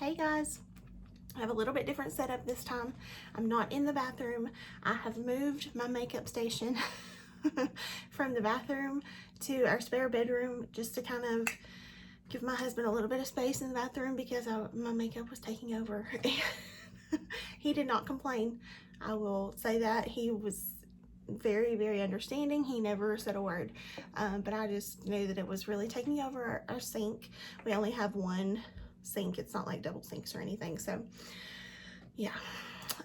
Hey guys, I have a little bit different setup this time. I'm not in the bathroom. I have moved my makeup station from the bathroom to our spare bedroom just to kind of give my husband a little bit of space in the bathroom because my makeup was taking over. He did not complain. I will say that. He was very understanding. He never said a word, but I just knew that it was really taking over our sink. We only have one sink. It's not like double sinks or anything. So yeah,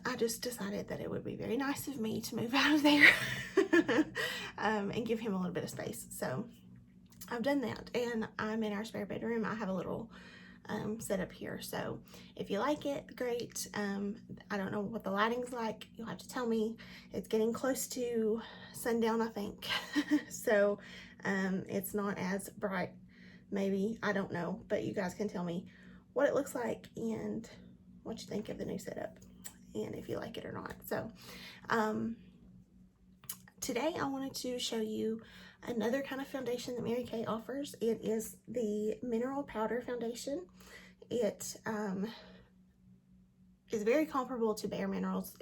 I just decided that it would be very nice of me to move out of there and give him a little bit of space. So I've done that, and I'm in our spare bedroom. I have a little setup here, so if you like it, great. I don't know what the lighting's like. You'll have to tell me. It's getting close to sundown, I think. So it's not as bright, maybe, I don't know, but you guys can tell me what it looks like and what you think of the new setup and if you like it or not. So today I wanted to show you another kind of foundation that Mary Kay offers. It is the mineral powder foundation. It is very comparable to Bare Minerals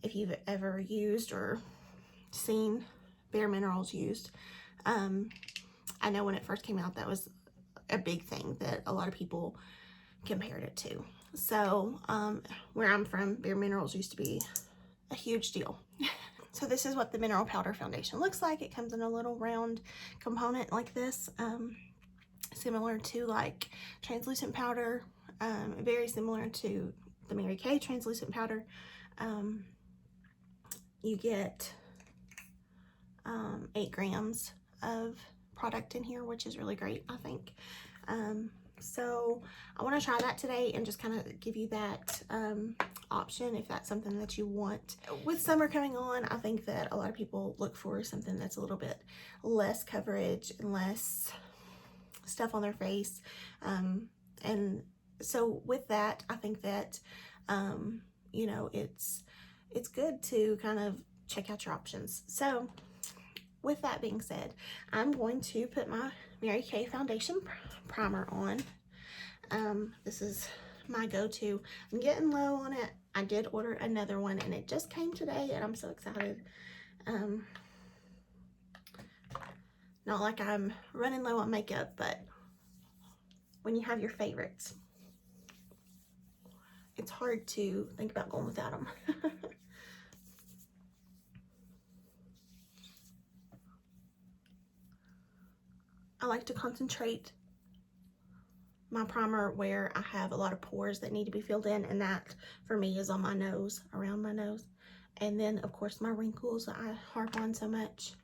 if you've ever used or seen Bare Minerals used. I know when it first came out that was a big thing that a lot of people compared it to. So where I'm from, Bare Minerals used to be a huge deal. So this is what the mineral powder foundation looks like. It comes in a little round component like this, similar to like translucent powder, very similar to the Mary Kay translucent powder. You get 8 grams of product in here, which is really great, I think. So I want to try that today and just kind of give you that option if that's something that you want. With summer coming on, I think that a lot of people look for something that's a little bit less coverage and less stuff on their face. And so with that, I think that, you know, it's good to kind of check out your options. So with that being said, I'm going to put my Mary Kay foundation primer on. This is my go-to. I'm getting low on it. I did order another one and it just came today and I'm so excited. Not like I'm running low on makeup, but when you have your favorites, it's hard to think about going without them. I like to concentrate my primer where I have a lot of pores that need to be filled in, and that for me is on my nose, around my nose. And then of course my wrinkles that I harp on so much.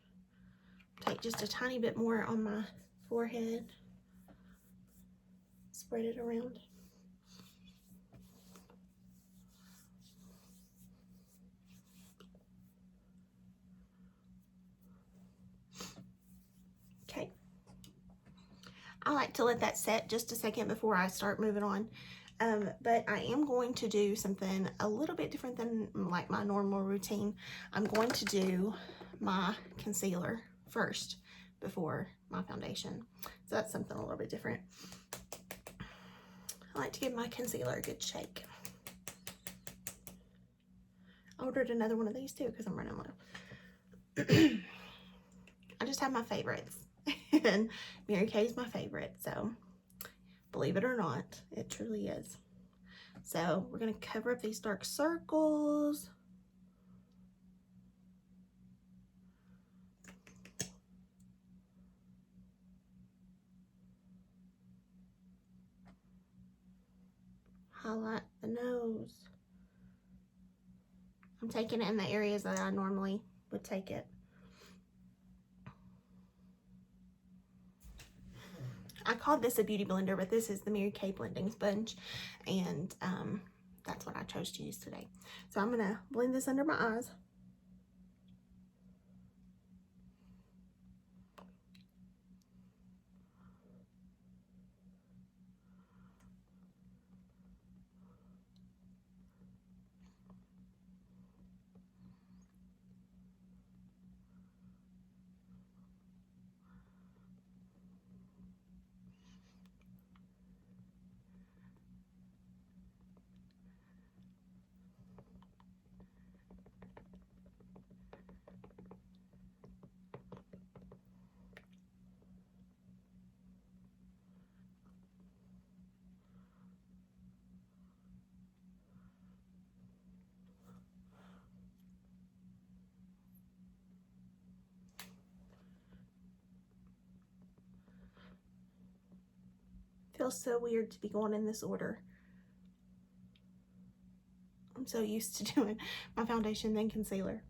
Take just a tiny bit more on my forehead, spread it around. Okay. I like to let that set just a second before I start moving on. But I am going to do something a little bit different than like my normal routine. I'm going to do my concealer first before my foundation. So that's something a little bit different. I like to give my concealer a good shake. I ordered another one of these too because I'm running low. I just have my favorites. And Mary Kay's my favorite, so believe it or not, it truly is. So we're gonna cover up these dark circles. Highlight the nose. I'm taking it in the areas that I normally would take it. I called this a beauty blender, but this is the Mary Kay blending sponge, and that's what I chose to use today. So I'm gonna blend this under my eyes. feels so weird to be going in this order. I'm so used to doing my foundation then concealer.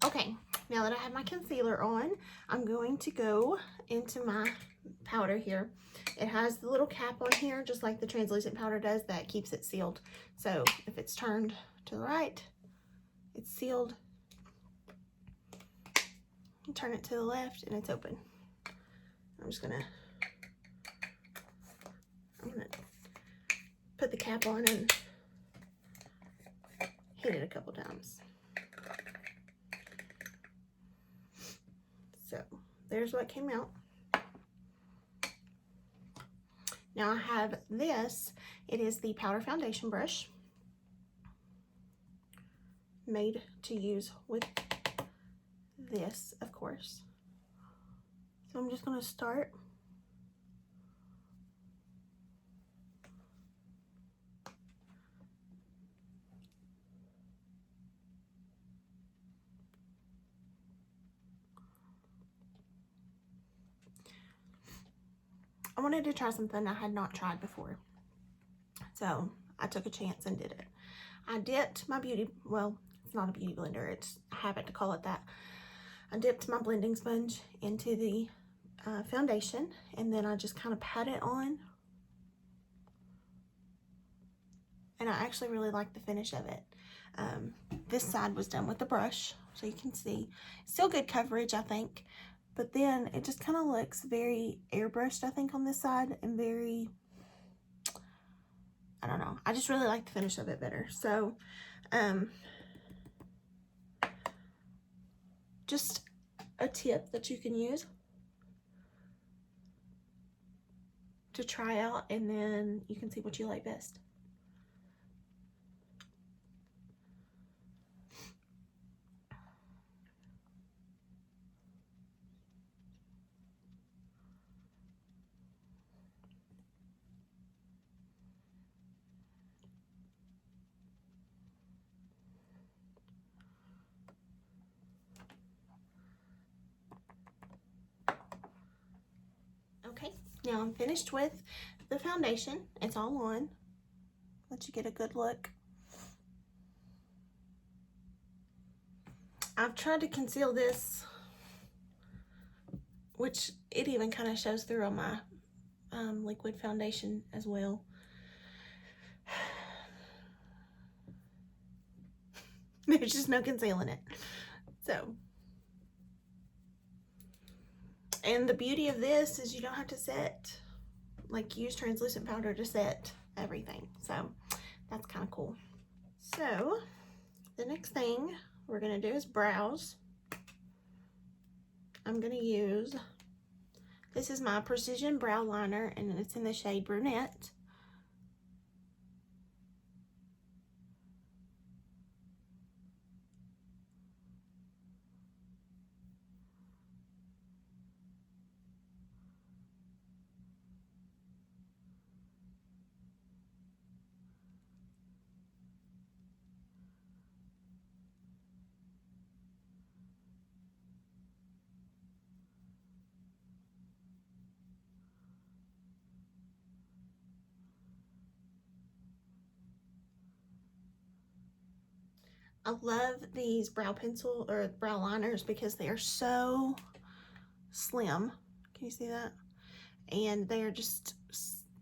Okay, now that I have my concealer on, I'm going to go into my powder here. It has the little cap on here, just like the translucent powder does, that keeps it sealed. So if it's turned to the right, it's sealed. You turn it to the left and it's open. I'm gonna put the cap on and hit it a couple times. So there's what came out. Now I have this. It is the powder foundation brush, made to use with this, of course. So I'm just going to start. I wanted to try something I had not tried before, so I took a chance and did it. I dipped my beauty, well, it's not a beauty blender, it's a habit to call it that. I dipped my blending sponge into the foundation, and then I just kind of pat it on. And I actually really like the finish of it. This side was done with the brush, so you can see. Still good coverage, I think. But then it just kind of looks very airbrushed, I think, on this side, and very, I don't know. I just really like the finish of it better. So, just a tip that you can use to try out, and then you can see what you like best. Okay, now I'm finished with the foundation. It's all on. Let you get a good look. I've tried to conceal this, which it even kind of shows through on my liquid foundation as well. There's just no concealing it. So, and the beauty of this is you don't have to set, like, use translucent powder to set everything. So that's kind of cool. So the next thing we're gonna do is brows. I'm gonna use, this is my Precision Brow Liner, and it's in the shade Brunette. I love these brow pencil or brow liners because they are so slim. Can you see that? And they are just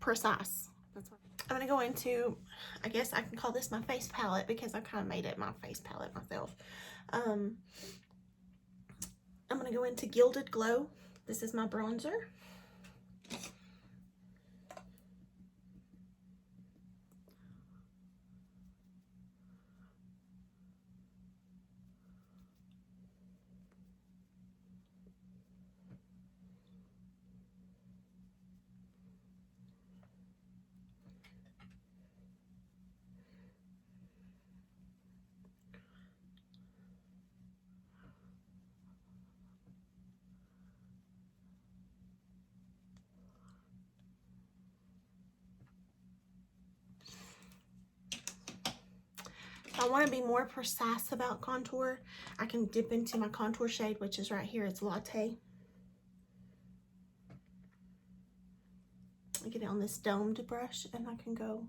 precise. That's what I'm gonna go into, I guess I can call this my face palette because I kind of made it my face palette myself. I'm gonna go into Gilded Glow. This is my bronzer. I want to be more precise about contour, I can dip into my contour shade, which is right here. It's Latte. I get it on this domed brush, and I can go.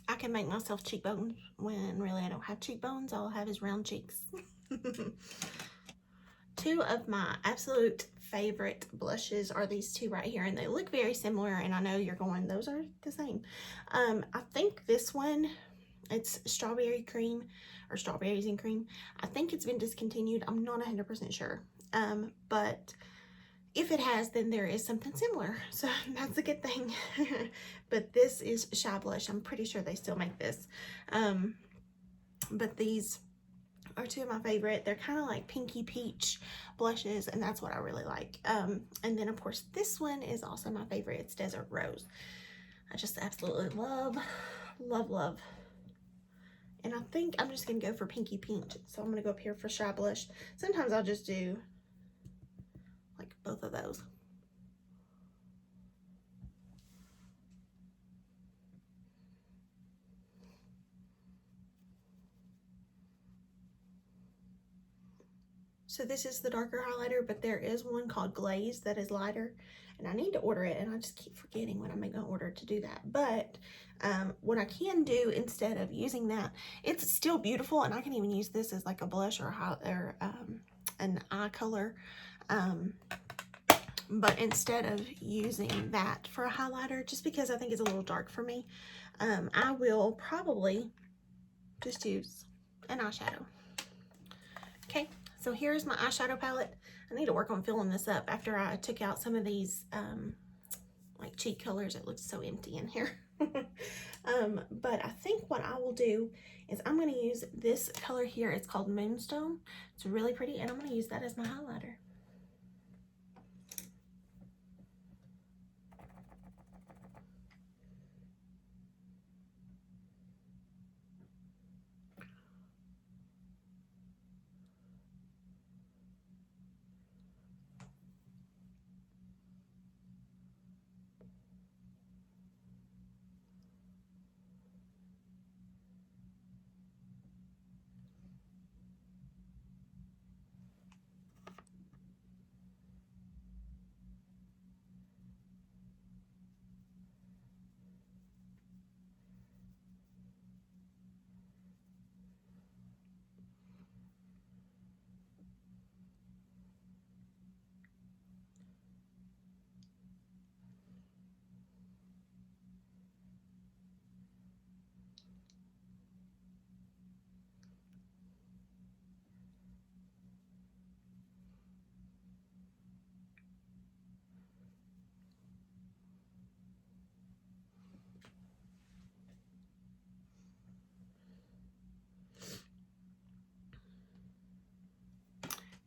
I can make myself cheekbones when really I don't have cheekbones. All I have is round cheeks. Two of my absolute favorite blushes are these two right here, and they look very similar, and I know you're going, those are the same. I think this one, it's strawberry cream, or strawberries and cream. I think it's been discontinued. I'm not 100% sure, but if it has, then there is something similar, so that's a good thing. But this is Shy Blush. I'm pretty sure they still make this. But these are two of my favorite. They're kind of like pinky peach blushes, and that's what I really like. And then of course this one is also my favorite. It's Desert Rose. I just absolutely love, love, love. And I think I'm just gonna go for pinky pink. So I'm gonna go up here for Shy Blush. Sometimes I'll just do like both of those. So this is the darker highlighter, but there is one called Glaze that is lighter, and I need to order it, and I just keep forgetting when I'm gonna order to do that. But what I can do instead of using that, it's still beautiful, and I can even use this as like a blush or an eye color. But instead of using that for a highlighter, just because I think it's a little dark for me, I will probably just use an eyeshadow. Okay, so here's my eyeshadow palette. I need to work on filling this up after I took out some of these like cheek colors. It looks so empty in here. But I think what I will do is I'm going to use this color here. It's called Moonstone. It's really pretty, and I'm going to use that as my highlighter.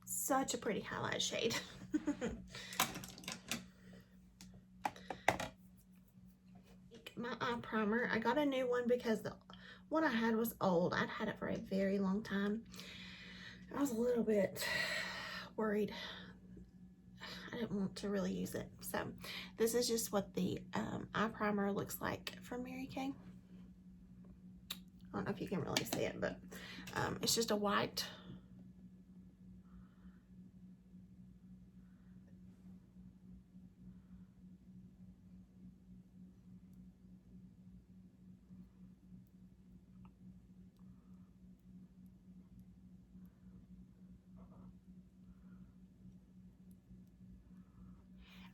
Such a pretty highlight shade. My eye primer, I got a new one because the one I had was old. I'd had it for a very long time. I was a little bit worried. I didn't want to really use it. So this is just what the eye primer looks like from Mary Kay. I don't know if you can really see it, but it's just a white.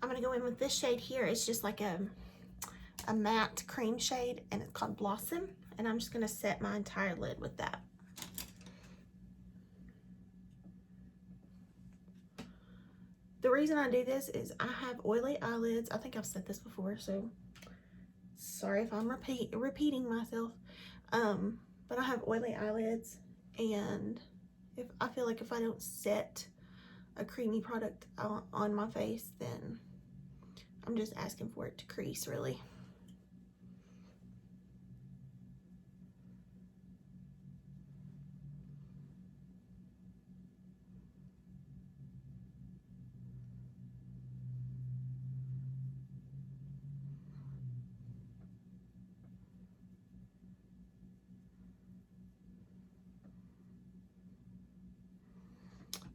I'm going to go in with this shade here. It's just like a matte cream shade, and it's called Blossom. And I'm just going to set my entire lid with that. The reason I do this is I have oily eyelids. I think I've said this before, so sorry if I'm repeating myself. But I have oily eyelids, and if I feel like if I don't set a creamy product on my face, then I'm just asking for it to crease, really.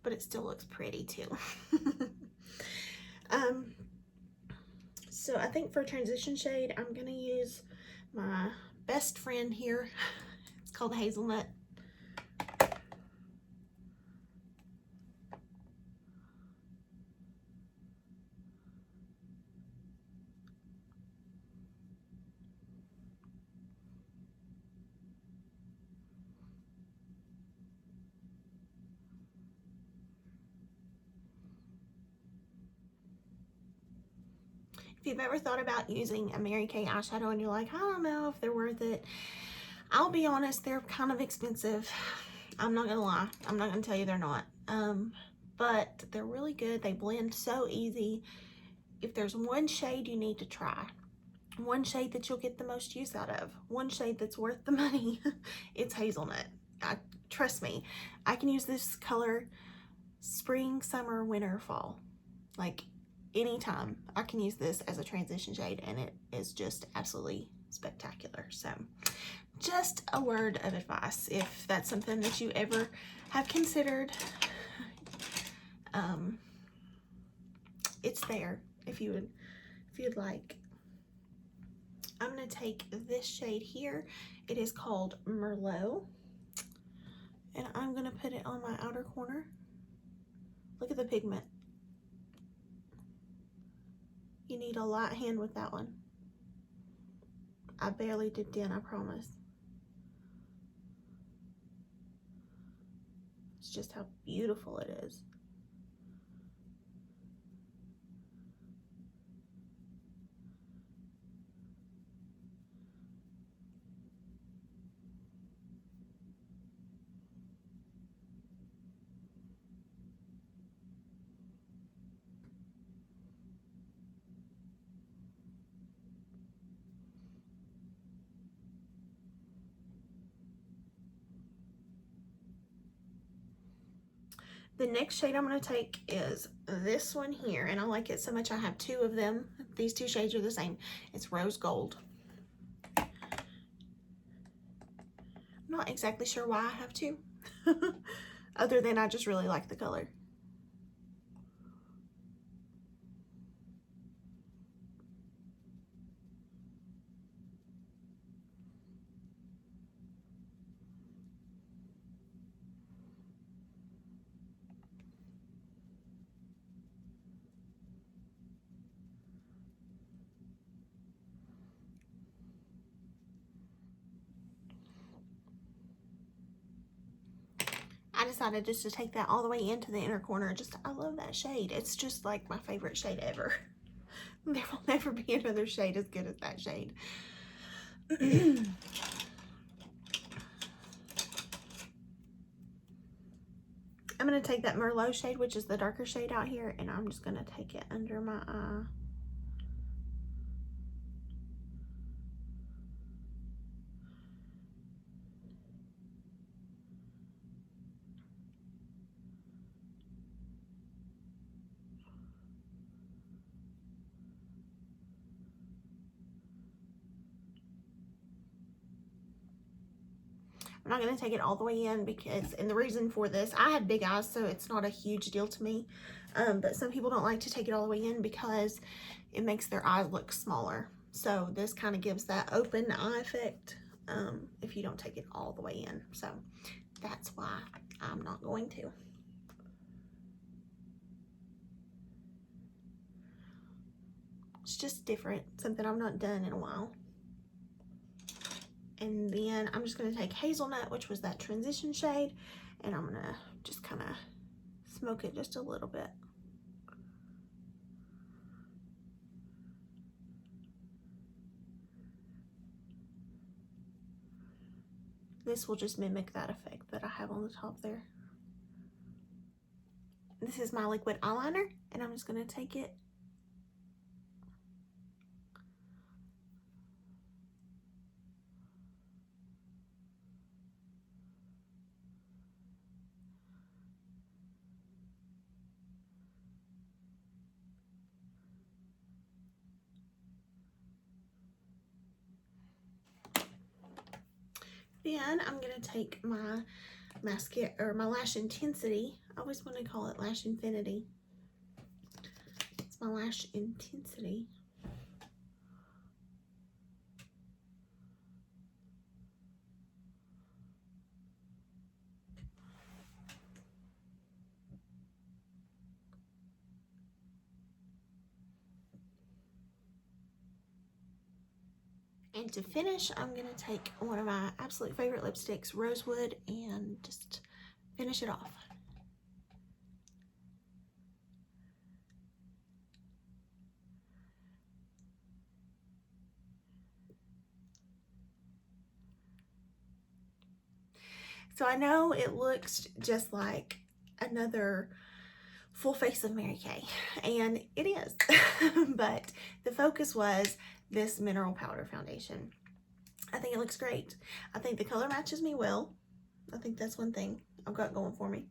But it still looks pretty too. So I think for transition shade, I'm gonna use my best friend here. It's called Hazelnut. If you've ever thought about using a Mary Kay eyeshadow and you're like, I don't know if they're worth it, I'll be honest, they're kind of expensive. I'm not gonna lie. I'm not gonna tell you they're not. But they're really good. They blend so easy. If there's one shade you need to try, one shade that you'll get the most use out of, one shade that's worth the money, it's Hazelnut. Trust me, I can use this color spring, summer, winter, fall. Like anytime I can use this as a transition shade, and it is just absolutely spectacular. So just a word of advice, if that's something that you ever have considered, it's there if you'd like. I'm going to take this shade here. It is called Merlot, and I'm going to put it on my outer corner. Look at the pigment. You need a light hand with that one. I barely did dent, I promise. It's just how beautiful it is. The next shade I'm going to take is this one here, and I like it so much I have two of them. These two shades are the same. It's Rose Gold. I'm not exactly sure why I have two, other than I just really like the color. I decided just to take that all the way into the inner corner. I love that shade. It's just like my favorite shade ever. There will never be another shade as good as that shade. I'm going to take that Merlot shade, which is the darker shade out here, and I'm just going to take it under my eye. I'm not going to take it all the way in because, and the reason for this, I have big eyes, so it's not a huge deal to me. But some people don't like to take it all the way in because it makes their eyes look smaller. So this kind of gives that open eye effect if you don't take it all the way in. So that's why I'm not going to. It's just different, something I've not done in a while. And then I'm just going to take Hazelnut, which was that transition shade, and I'm going to just kind of smoke it just a little bit. this will just mimic that effect that I have on the top there. This is my liquid eyeliner, and I'm just going to take it then I'm going to take my mascara, or my Lash Intensity. I always want to call it Lash Infinity. It's my Lash Intensity. And to finish, I'm going to take one of my absolute favorite lipsticks, Rosewood, and just finish it off. So I know it looks just like another full face of Mary Kay, and it is, but the focus was this mineral powder foundation. I think it looks great. I think the color matches me well. I think that's one thing I've got going for me.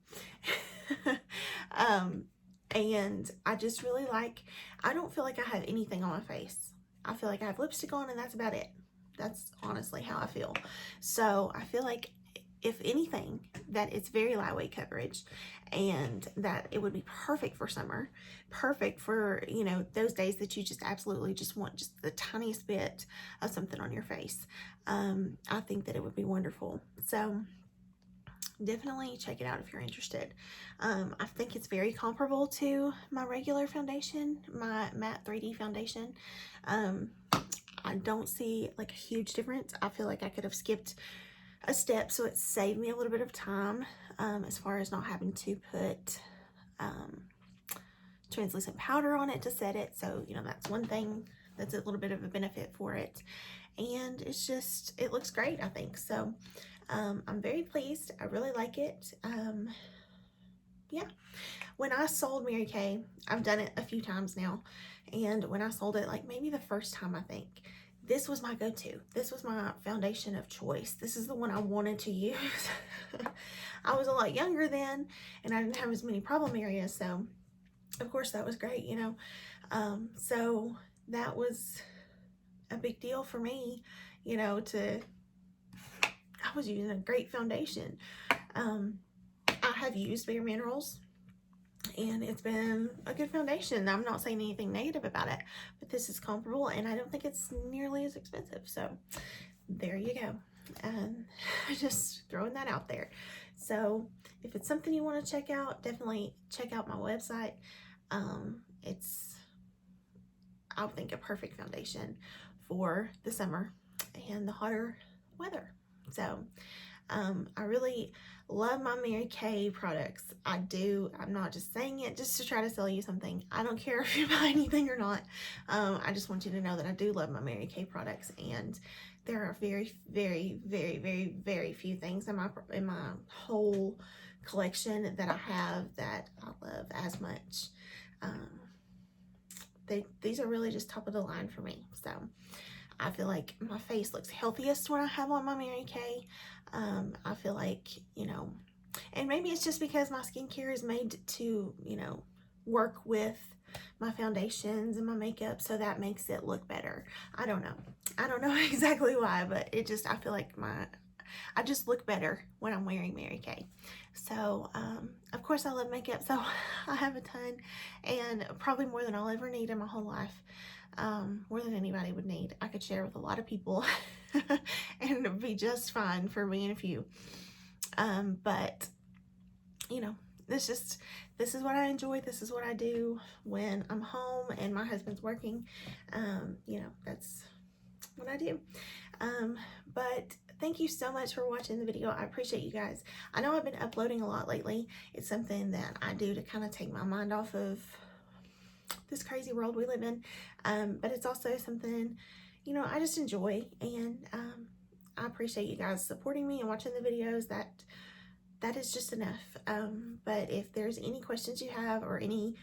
And I just really like, I don't feel like I have anything on my face. I feel like I have lipstick on and that's about it. That's honestly how I feel. So I feel like, if anything, that it's very lightweight coverage, and that it would be perfect for summer, perfect for, you know, those days that you just absolutely just want just the tiniest bit of something on your face. I think that it would be wonderful. So definitely check it out if you're interested. I think it's very comparable to my regular foundation, my matte 3D foundation. I don't see like a huge difference. I feel like I could have skipped a step, so it saved me a little bit of time as far as not having to put translucent powder on it to set it. So, you know, that's one thing that's a little bit of a benefit for it. And it's just, it looks great, I think. So I'm very pleased. I really like it. Yeah. When I sold Mary Kay, I've done it a few times now. And when I sold it, like maybe the first time, I think, this was my go-to. This was my foundation of choice. This is the one I wanted to use. I was a lot younger then, and I didn't have as many problem areas, so of course that was great, you know. So that was a big deal for me, you know, I was using a great foundation. I have used Bare Minerals, and it's been a good foundation. I'm not saying anything negative about it, but this is comparable, and I don't think it's nearly as expensive. So there you go. And just throwing that out there. So if it's something you want to check out, definitely check out my website. It's, I would think, a perfect foundation for the summer and the hotter weather. So I really love my Mary Kay products. I do. I'm not just saying it just to try to sell you something. I don't care if you buy anything or not. I just want you to know that I do love my Mary Kay products, and there are very, very, very, very, very few things in my whole collection that I have that I love as much. These are really just top of the line for me. So I feel like my face looks healthiest when I have on my Mary Kay. I feel like, you know, and maybe it's just because my skincare is made to, you know, work with my foundations and my makeup, so that makes it look better. I don't know exactly why, but it just, I feel like I just look better when I'm wearing Mary Kay. So, of course I love makeup, so I have a ton, and probably more than I'll ever need in my whole life. More than anybody would need. I could share with a lot of people and it'd be just fine for me and a few. But you know, this is what I enjoy. This is what I do when I'm home and my husband's working. You know, that's what I do. But thank you so much for watching the video. I appreciate you guys. I know I've been uploading a lot lately. It's something that I do to kind of take my mind off of this crazy world we live in, but it's also something, you know, I just enjoy, and I appreciate you guys supporting me and watching the videos. That is just enough. But if there's any questions you have or any,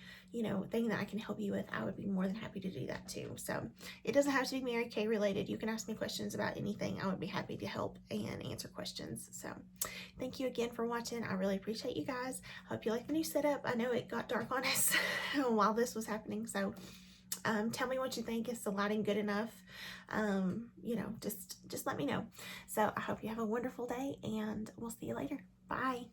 thing that I can help you with, I would be more than happy to do that too. So it doesn't have to be Mary Kay related. You can ask me questions about anything. I would be happy to help and answer questions. So thank you again for watching. I really appreciate you guys. Hope you like the new setup. I know it got dark on us while this was happening. So tell me what you think. Is the lighting good enough? Just let me know. So I hope you have a wonderful day, and we'll see you later. Bye.